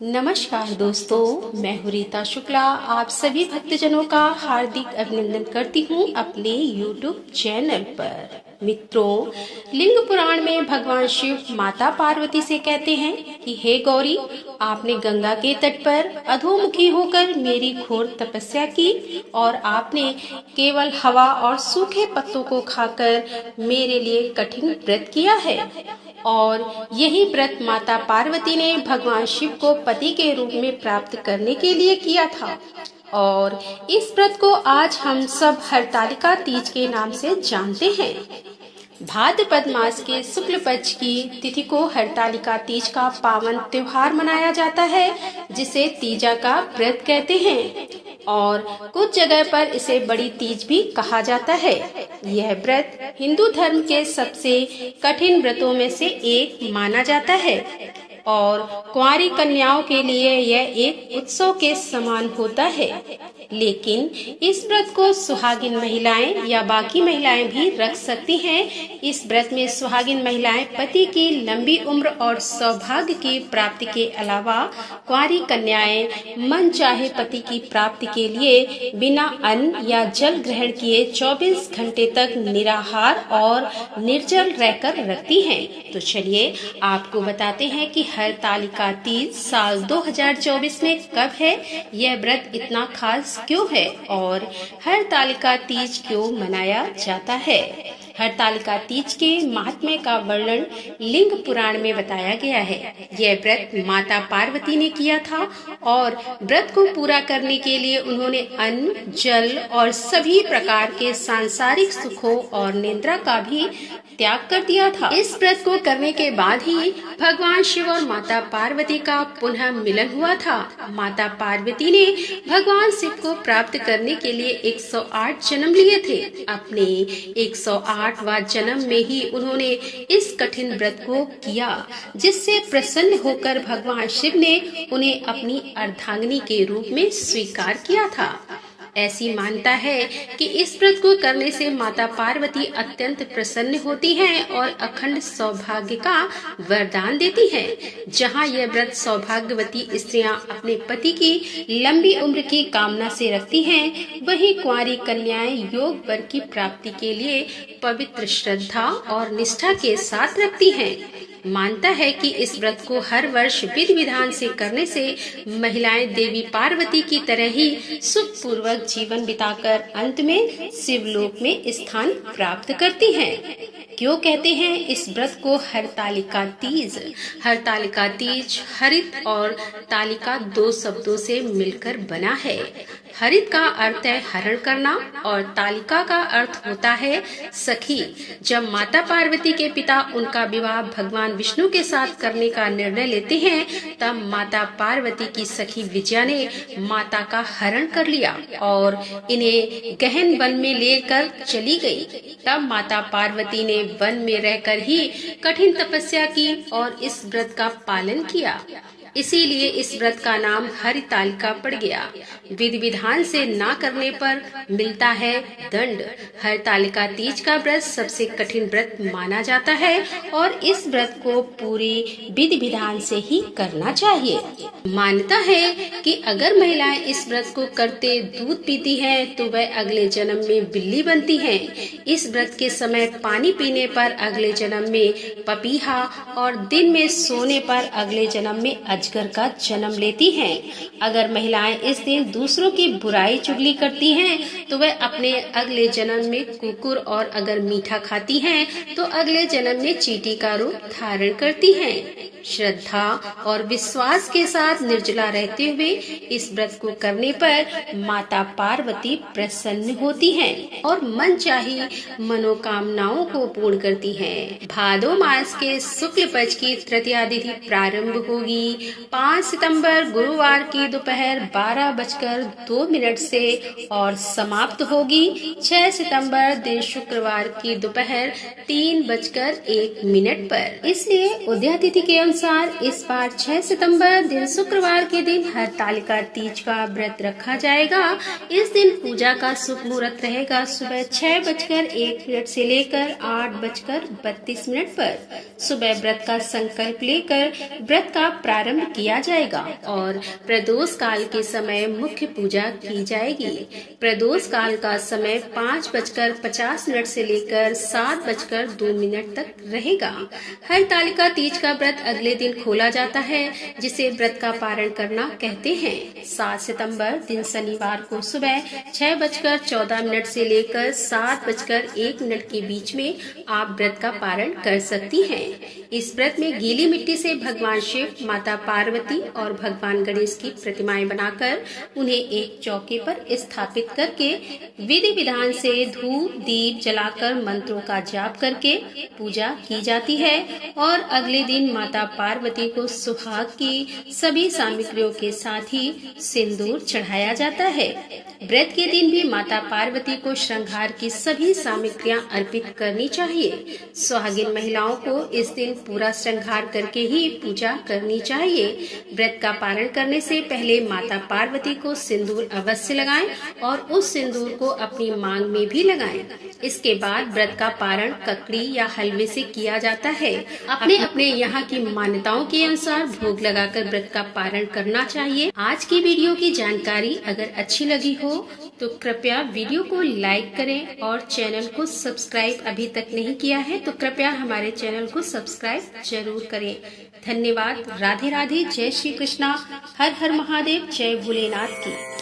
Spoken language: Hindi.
नमस्कार दोस्तों, मैं हूँ रीता शुक्ला। आप सभी भक्तजनों का हार्दिक अभिनंदन करती हूँ अपने YouTube चैनल पर। मित्रों, लिंग पुराण में भगवान शिव माता पार्वती से कहते हैं कि हे गौरी, आपने गंगा के तट पर अधोमुखी होकर मेरी घोर तपस्या की और आपने केवल हवा और सूखे पत्तों को खाकर मेरे लिए कठिन व्रत किया है। और यही व्रत माता पार्वती ने भगवान शिव को पति के रूप में प्राप्त करने के लिए किया था। और इस व्रत को आज हम सब हरतालिका तीज के नाम से जानते हैं। भाद्रपद मास के शुक्ल पक्ष की तिथि को हरतालिका तीज का पावन त्योहार मनाया जाता है, जिसे तीजा का व्रत कहते हैं और कुछ जगह पर इसे बड़ी तीज भी कहा जाता है। यह व्रत हिंदू धर्म के सबसे कठिन व्रतों में से एक माना जाता है और कुंवारी कन्याओं के लिए यह एक उत्सव के समान होता है। लेकिन इस व्रत को सुहागिन महिलाएं या बाकी महिलाएं भी रख सकती हैं। इस व्रत में सुहागिन महिलाएं पति की लंबी उम्र और सौभाग्य की प्राप्ति के अलावा कुंवारी कन्याएं मन चाहे पति की प्राप्ति के लिए बिना अन्न या जल ग्रहण किए 24 घंटे तक निराहार और निर्जल रहकर रखती हैं। तो चलिए आपको बताते हैं कि हरतालिका तीज साल 2024 में कब है, यह व्रत इतना खास क्यों है और हरतालिका तीज क्यों मनाया जाता है। हरतालिका तीज के महात्म्य का वर्णन लिंग पुराण में बताया गया है। यह व्रत माता पार्वती ने किया था और व्रत को पूरा करने के लिए उन्होंने अन्न, जल और सभी प्रकार के सांसारिक सुखों और निद्रा का भी त्याग कर दिया था। इस व्रत को करने के बाद ही भगवान शिव और माता पार्वती का पुनः मिलन हुआ था। माता पार्वती ने भगवान शिव को प्राप्त करने के लिए 108 जन्म लिए थे। अपने 108वां जन्म में ही उन्होंने इस कठिन व्रत को किया, जिससे प्रसन्न होकर भगवान शिव ने उन्हें अपनी अर्धांगिनी के रूप में स्वीकार किया था। ऐसी मान्यता है कि इस व्रत को करने से माता पार्वती अत्यंत प्रसन्न होती हैं और अखंड सौभाग्य का वरदान देती हैं। जहां यह व्रत सौभाग्यवती स्त्रियां अपने पति की लंबी उम्र की कामना से रखती हैं, वहीं कुंवारी कन्याएं योग वर की प्राप्ति के लिए पवित्र श्रद्धा और निष्ठा के साथ रखती हैं। मानता है कि इस व्रत को हर वर्ष विधि विधान से करने से महिलाएं देवी पार्वती की तरह ही सुख पूर्वक जीवन बिताकर अंत में शिवलोक में स्थान प्राप्त करती हैं। क्यों कहते हैं इस व्रत को हरतालिका तीज? हरतालिका तीज हरित और तालिका दो शब्दों से मिलकर बना है। हरित का अर्थ है हरण करना और तालिका का अर्थ होता है सखी। जब माता पार्वती के पिता उनका विवाह भगवान विष्णु के साथ करने का निर्णय लेते हैं, तब माता पार्वती की सखी विजया ने माता का हरण कर लिया और इन्हें गहन वन में लेकर चली गई। तब माता पार्वती ने वन में रहकर ही कठिन तपस्या की और इस व्रत का पालन किया। इसीलिए इस व्रत का नाम हरतालिका पड़ गया। विधि विधान से ना करने पर मिलता है दंड। हरतालिका तीज का व्रत सबसे कठिन व्रत माना जाता है और इस व्रत को पूरी विधि विधान से ही करना चाहिए। मान्यता है कि अगर महिलाएं इस व्रत को करते दूध पीती हैं, तो वह अगले जन्म में बिल्ली बनती हैं। इस व्रत के समय पानी पीने पर अगले जन्म में पपीहा और दिन में सोने पर अगले जन्म में अजगर का जन्म लेती हैं। अगर महिलाएं इस दिन दूसरों की बुराई चुगली करती हैं, तो वह अपने अगले जन्म में कुकुर और अगर मीठा खाती हैं, तो अगले जन्म में चींटी का रूप धारण करती हैं। श्रद्धा और विश्वास के साथ निर्जला रहते हुए इस व्रत को करने पर माता पार्वती प्रसन्न होती हैं और मनचाही मनोकामनाओं को पूर्ण करती हैं। भादो मास के शुक्ल पक्ष की तृतीया तिथि प्रारंभ होगी 5 सितंबर गुरुवार की दोपहर 12:02 से और समाप्त होगी 6 सितंबर दिन शुक्रवार की दोपहर 3:01 पर। इसलिए उदया तिथि के अनुसार इस बार 6 सितंबर दिन शुक्रवार के दिन हरतालिका तीज का व्रत रखा जाएगा। इस दिन पूजा का शुभ मुहूर्त रहेगा सुबह 6:01 से लेकर 8:32 पर। सुबह व्रत का संकल्प लेकर व्रत का प्रारंभ प्रारंभ किया जाएगा और प्रदोष काल के समय मुख्य पूजा की जाएगी। प्रदोष काल का समय 5:50 से लेकर 7:02 तक रहेगा। हरतालिका तीज का व्रत अगले दिन खोला जाता है, जिसे व्रत का पारण करना कहते हैं। 7 सितंबर दिन शनिवार को सुबह 6:14 से लेकर 7:01 के बीच में आप व्रत का पारण कर सकती हैं। इस व्रत में गीली मिट्टी से भगवान शिव, माता पार्वती और भगवान गणेश की प्रतिमाएं बनाकर उन्हें एक चौके पर स्थापित करके विधि विधान से धूप दीप जलाकर मंत्रों का जाप करके पूजा की जाती है और अगले दिन माता पार्वती को सुहाग की सभी सामग्रियों के साथ ही सिंदूर चढ़ाया जाता है। व्रत के दिन भी माता पार्वती को श्रृंगार की सभी सामग्रियां अर्पित करनी चाहिए। सुहागिन महिलाओं को इस दिन पूरा श्रृंगार करके ही पूजा करनी चाहिए। व्रत का पारण करने से पहले माता पार्वती को सिंदूर अवश्य लगाएं और उस सिंदूर को अपनी मांग में भी लगाएं। इसके बाद व्रत का पारण ककड़ी या हलवे से किया जाता है। अपने अपने यहाँ की मान्यताओं के अनुसार भोग लगाकर व्रत का पारण करना चाहिए। आज की वीडियो की जानकारी अगर अच्छी लगी हो तो कृपया वीडियो को लाइक करें और चैनल को सब्सक्राइब अभी तक नहीं किया है तो कृपया हमारे चैनल को सब्सक्राइब जरूर करें। धन्यवाद। राधे राधे। जय श्री कृष्णा। हर हर महादेव। जय भोलेनाथ की।